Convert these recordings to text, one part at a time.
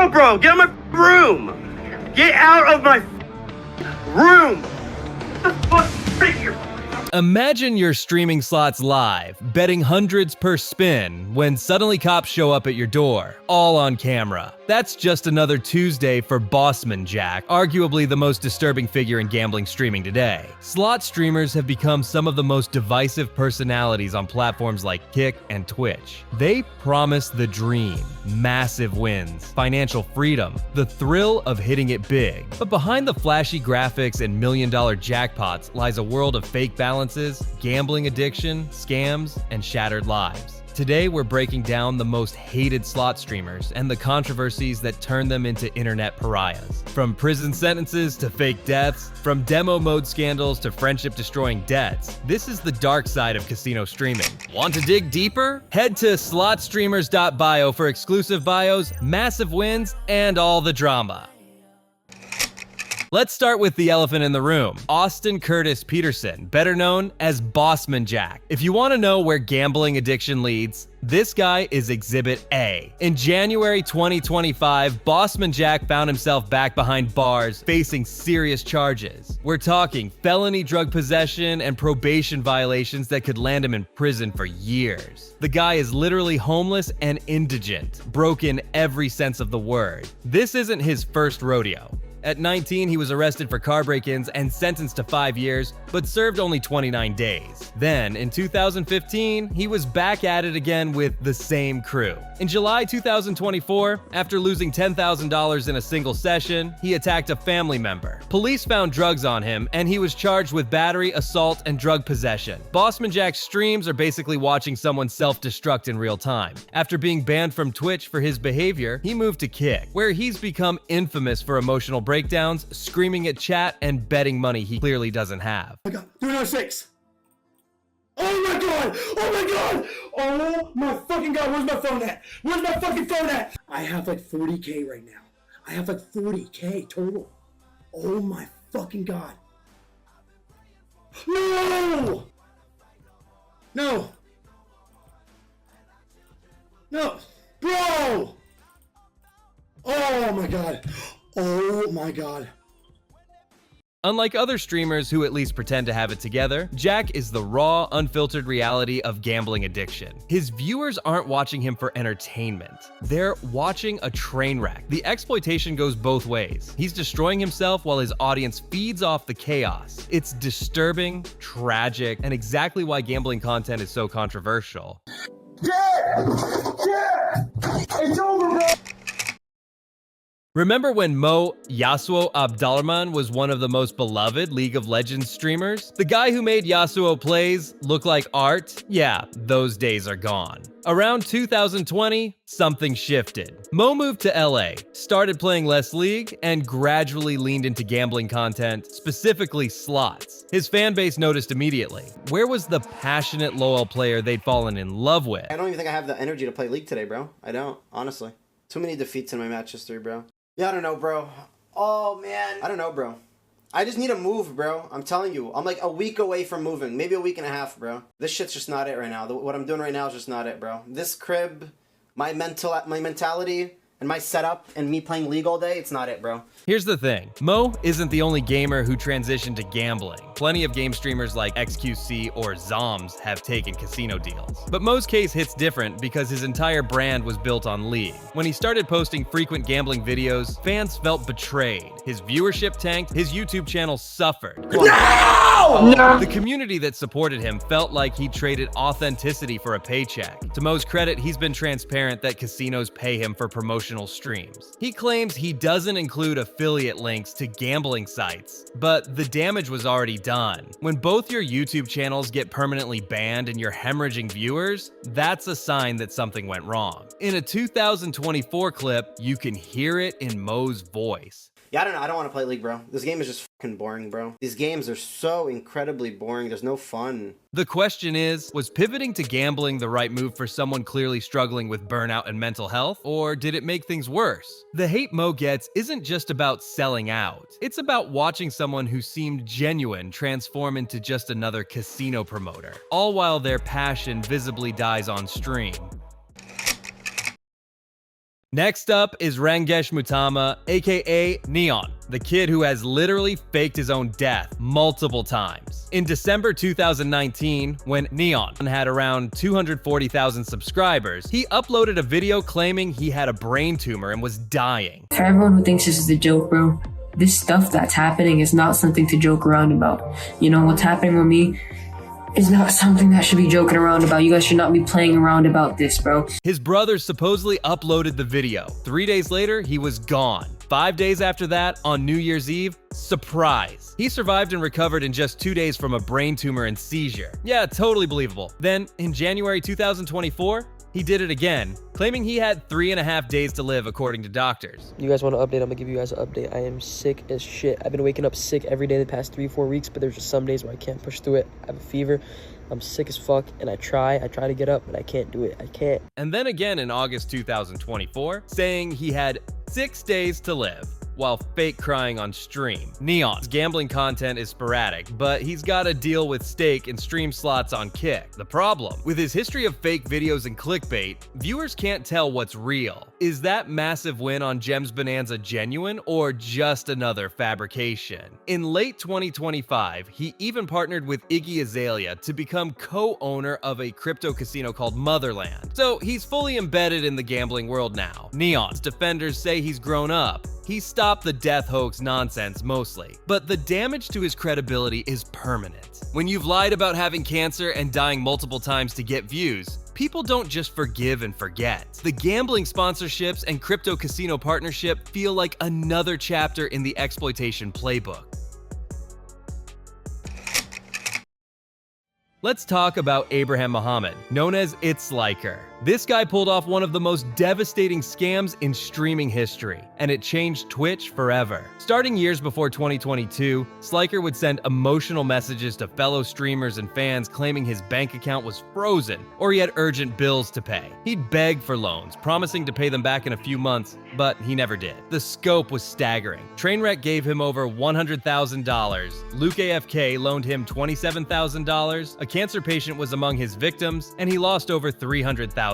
bro, get out of my room. Get out of my room. What the fuck are you? Imagine you're streaming slots live, betting hundreds per spin, when suddenly cops show up at your door, all on camera. That's just another Tuesday for BossmanJack, arguably the most disturbing figure in gambling streaming today. Slot streamers have become some of the most divisive personalities on platforms like Kick and Twitch. They promise the dream, massive wins, financial freedom, the thrill of hitting it big. But behind the flashy graphics and million-dollar jackpots lies a world of fake balances, gambling addiction, scams, and shattered lives. Today, we're breaking down the most hated slot streamers and the controversies that turn them into internet pariahs. From prison sentences to fake deaths, from demo mode scandals to friendship-destroying debts, this is the dark side of casino streaming. Want to dig deeper? Head to SLOTSTREAMERS.BIO for exclusive bios, massive wins, and all the drama. Let's start with the elephant in the room, Austin Curtis Peterson, better known as BossmanJack. If you want to know where gambling addiction leads, this guy is Exhibit A. In January 2025, BossmanJack found himself back behind bars, facing serious charges. We're talking felony drug possession and probation violations that could land him in prison for years. The guy is literally homeless and indigent, broke in every sense of the word. This isn't his first rodeo. At 19, he was arrested for car break-ins and sentenced to 5 years, but served only 29 days. Then, in 2015, he was back at it again with the same crew. In July 2024, after losing $10,000 in a single session, he attacked a family member. Police found drugs on him, and he was charged with battery, assault, and drug possession. BossmanJack's streams are basically watching someone self-destruct in real time. After being banned from Twitch for his behavior, he moved to Kick, where he's become infamous for emotional breakdowns, screaming at chat, and betting money he clearly doesn't have. Oh my god, 306! Oh my god! Oh my god! Oh my fucking god, where's my phone at? Where's my fucking phone at? I have like 40K right now. I have like 40K total. Oh my fucking god. No! No! No! Bro! Oh my god. Oh my god. Unlike other streamers who at least pretend to have it together, Jack is the raw, unfiltered reality of gambling addiction. His viewers aren't watching him for entertainment. They're watching a train wreck. The exploitation goes both ways. He's destroying himself while his audience feeds off the chaos. It's disturbing, tragic, and exactly why gambling content is so controversial. Yeah! It's over, bro! Remember when Yassuo Abdulrahman was one of the most beloved League of Legends streamers? The guy who made Yassuo plays look like art? Yeah, those days are gone. Around 2020, something shifted. Mo moved to LA, started playing less League, and gradually leaned into gambling content, specifically slots. His fan base noticed immediately. Where was the passionate, loyal player they'd fallen in love with? I don't even think I have the energy to play League today, bro. I don't, honestly. Too many defeats in my match history, bro. Yeah, I don't know, bro. Oh, man. I don't know, bro. I just need to move, bro. I'm telling you. I'm like a week away from moving. Maybe a week and a half, bro. This shit's just not it right now. What I'm doing right now is just not it, bro. This crib, my mentality, and my setup, and me playing League all day, it's not it, bro. Here's the thing. Mo isn't the only gamer who transitioned to gambling. Plenty of game streamers like XQC or Zoms have taken casino deals. But Mo's case hits different because his entire brand was built on League. When he started posting frequent gambling videos, fans felt betrayed. His viewership tanked, his YouTube channel suffered. No! The community that supported him felt like he traded authenticity for a paycheck. To Mo's credit, he's been transparent that casinos pay him for promotional streams. He claims he doesn't include affiliate links to gambling sites, but the damage was already done. When both your YouTube channels get permanently banned and you're hemorrhaging viewers, that's a sign that something went wrong. In a 2024 clip, you can hear it in Mo's voice. Yeah, I don't want to play League, bro. This game is just fucking boring, bro. These games are so incredibly boring. There's no fun. The question is, was pivoting to gambling the right move for someone clearly struggling with burnout and mental health, or did it make things worse? The hate Mo gets isn't just about selling out. It's about watching someone who seemed genuine transform into just another casino promoter, all while their passion visibly dies on stream. Next up is Rangesh Mutama, aka Neon, the kid who has literally faked his own death multiple times. In December 2019, when Neon had around 240,000 subscribers, he uploaded a video claiming he had a brain tumor and was dying. For everyone who thinks this is a joke, bro, this stuff that's happening is not something to joke around about. You know, what's happening with me is not something that should be joking around about. You guys should not be playing around about this, bro. His brother supposedly uploaded the video. 3 days later, he was gone. 5 days after that, on New Year's Eve, surprise! He survived and recovered in just 2 days from a brain tumor and seizure. Yeah, totally believable. Then, in January 2024, he did it again, claiming he had 3.5 days to live according to doctors. You guys want an update? I'm gonna give you guys an update. I am sick as shit. I've been waking up sick every day the past 3-4 weeks, but there's just some days where I can't push through it. I have a fever. I'm sick as fuck, and I try to get up, but I can't do it. I can't. And then again in August 2024, saying he had 6 days to live, while fake crying on stream. Neon's gambling content is sporadic, but he's got a deal with Stake and stream slots on Kick. The problem, with his history of fake videos and clickbait, viewers can't tell what's real. Is that massive win on Gems Bonanza genuine or just another fabrication? In late 2025, he even partnered with Iggy Azalea to become co-owner of a crypto casino called Motherland. So he's fully embedded in the gambling world now. Neon's defenders say he's grown up. He stopped the death hoax nonsense mostly, but the damage to his credibility is permanent. When you've lied about having cancer and dying multiple times to get views, people don't just forgive and forget. The gambling sponsorships and crypto casino partnership feel like another chapter in the exploitation playbook. Let's talk about Abraham Muhammad, known as ItsSliker. This guy pulled off one of the most devastating scams in streaming history, and it changed Twitch forever. Starting years before 2022, Sliker would send emotional messages to fellow streamers and fans claiming his bank account was frozen or he had urgent bills to pay. He'd beg for loans, promising to pay them back in a few months, but he never did. The scope was staggering. Trainwreck gave him over $100,000, Luke AFK loaned him $27,000, a cancer patient was among his victims, and he lost over $300,000.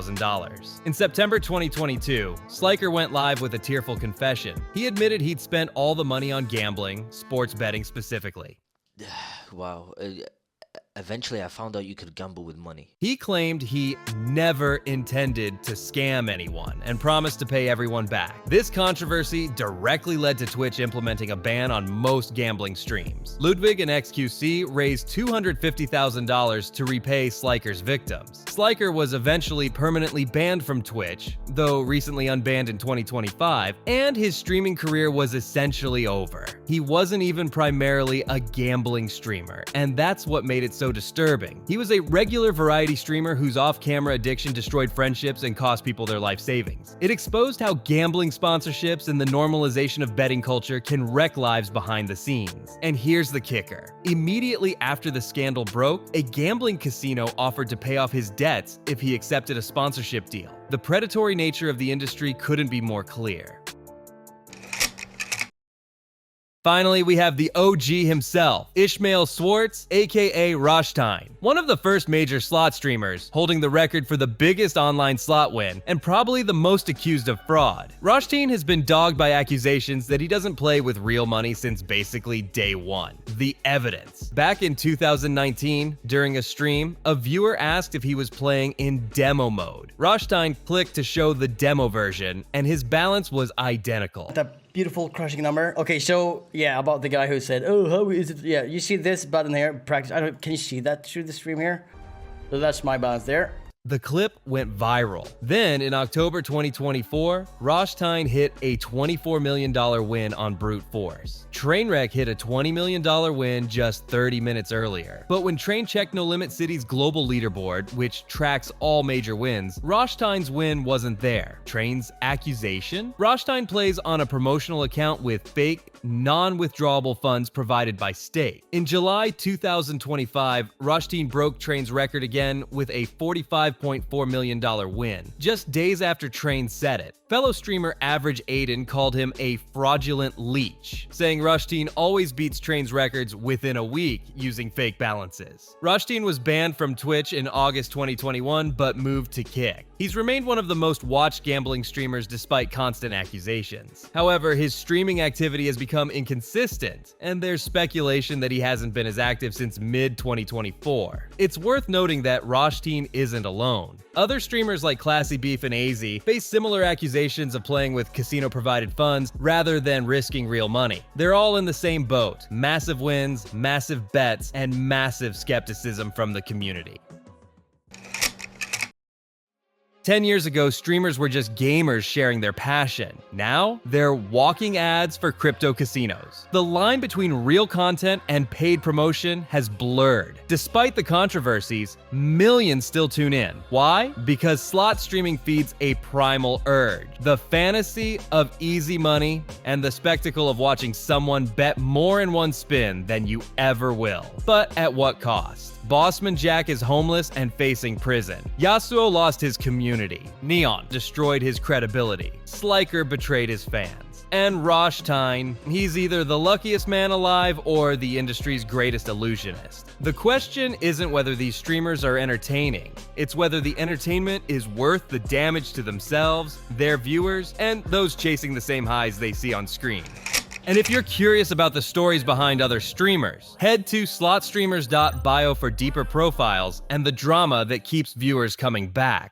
In September 2022, Sliker went live with a tearful confession. He admitted he'd spent all the money on gambling, sports betting specifically. Wow. Eventually, I found out you could gamble with money. He claimed he never intended to scam anyone and promised to pay everyone back. This controversy directly led to Twitch implementing a ban on most gambling streams. Ludwig and XQC raised $250,000 to repay Sliker's victims. Sliker was eventually permanently banned from Twitch, though recently unbanned in 2025, and his streaming career was essentially over. He wasn't even primarily a gambling streamer, and that's what made it so disturbing. He was a regular variety streamer whose off-camera addiction destroyed friendships and cost people their life savings. It exposed how gambling sponsorships and the normalization of betting culture can wreck lives behind the scenes. And here's the kicker. Immediately after the scandal broke, a gambling casino offered to pay off his debts if he accepted a sponsorship deal. The predatory nature of the industry couldn't be more clear. Finally, we have the OG himself, Ishmael Swartz, aka Roshtein, one of the first major slot streamers, holding the record for the biggest online slot win, and probably the most accused of fraud. Roshtein has been dogged by accusations that he doesn't play with real money since basically day one. The evidence. Back in 2019, during a stream, a viewer asked if he was playing in demo mode. Roshtein clicked to show the demo version, and his balance was identical. Beautiful crushing number. Okay, so yeah, about the guy who said, "Oh, how is it?" Yeah, you see this button here, practice. Can you see that through the stream here? So that's my balance there. The clip went viral. Then, in October 2024, Roshtein hit a $24 million win on brute force. Trainwreck hit a $20 million win just 30 minutes earlier. But when Train checked No Limit City's global leaderboard, which tracks all major wins, Roshtein's win wasn't there. Train's accusation? Roshtein plays on a promotional account with fake, non-withdrawable funds provided by Stake. In July 2025, Roshtein broke Train's record again with a $45 $5.4 million win, just days after Train said it. Fellow streamer Average Aiden called him a fraudulent leech, saying Roshtein always beats Train's records within a week using fake balances. Roshtein was banned from Twitch in August 2021 but moved to Kick. He's remained one of the most watched gambling streamers despite constant accusations. However, his streaming activity has become inconsistent, and there's speculation that he hasn't been as active since mid-2024. It's worth noting that Roshtein isn't alone. Other streamers like Classy Beef and AZ face similar accusations of playing with casino-provided funds rather than risking real money. They're all in the same boat: massive wins, massive bets, and massive skepticism from the community. 10 years ago, streamers were just gamers sharing their passion. Now, they're walking ads for crypto casinos. The line between real content and paid promotion has blurred. Despite the controversies, millions still tune in. Why? Because slot streaming feeds a primal urge: the fantasy of easy money and the spectacle of watching someone bet more in one spin than you ever will. But at what cost? BossmanJack is homeless and facing prison. Yassuo lost his community. Neon destroyed his credibility. Sliker betrayed his fans. And Roshtein, he's either the luckiest man alive or the industry's greatest illusionist. The question isn't whether these streamers are entertaining, it's whether the entertainment is worth the damage to themselves, their viewers, and those chasing the same highs they see on screen. And if you're curious about the stories behind other streamers, head to SLOTSTREAMERS.BIO for deeper profiles and the drama that keeps viewers coming back.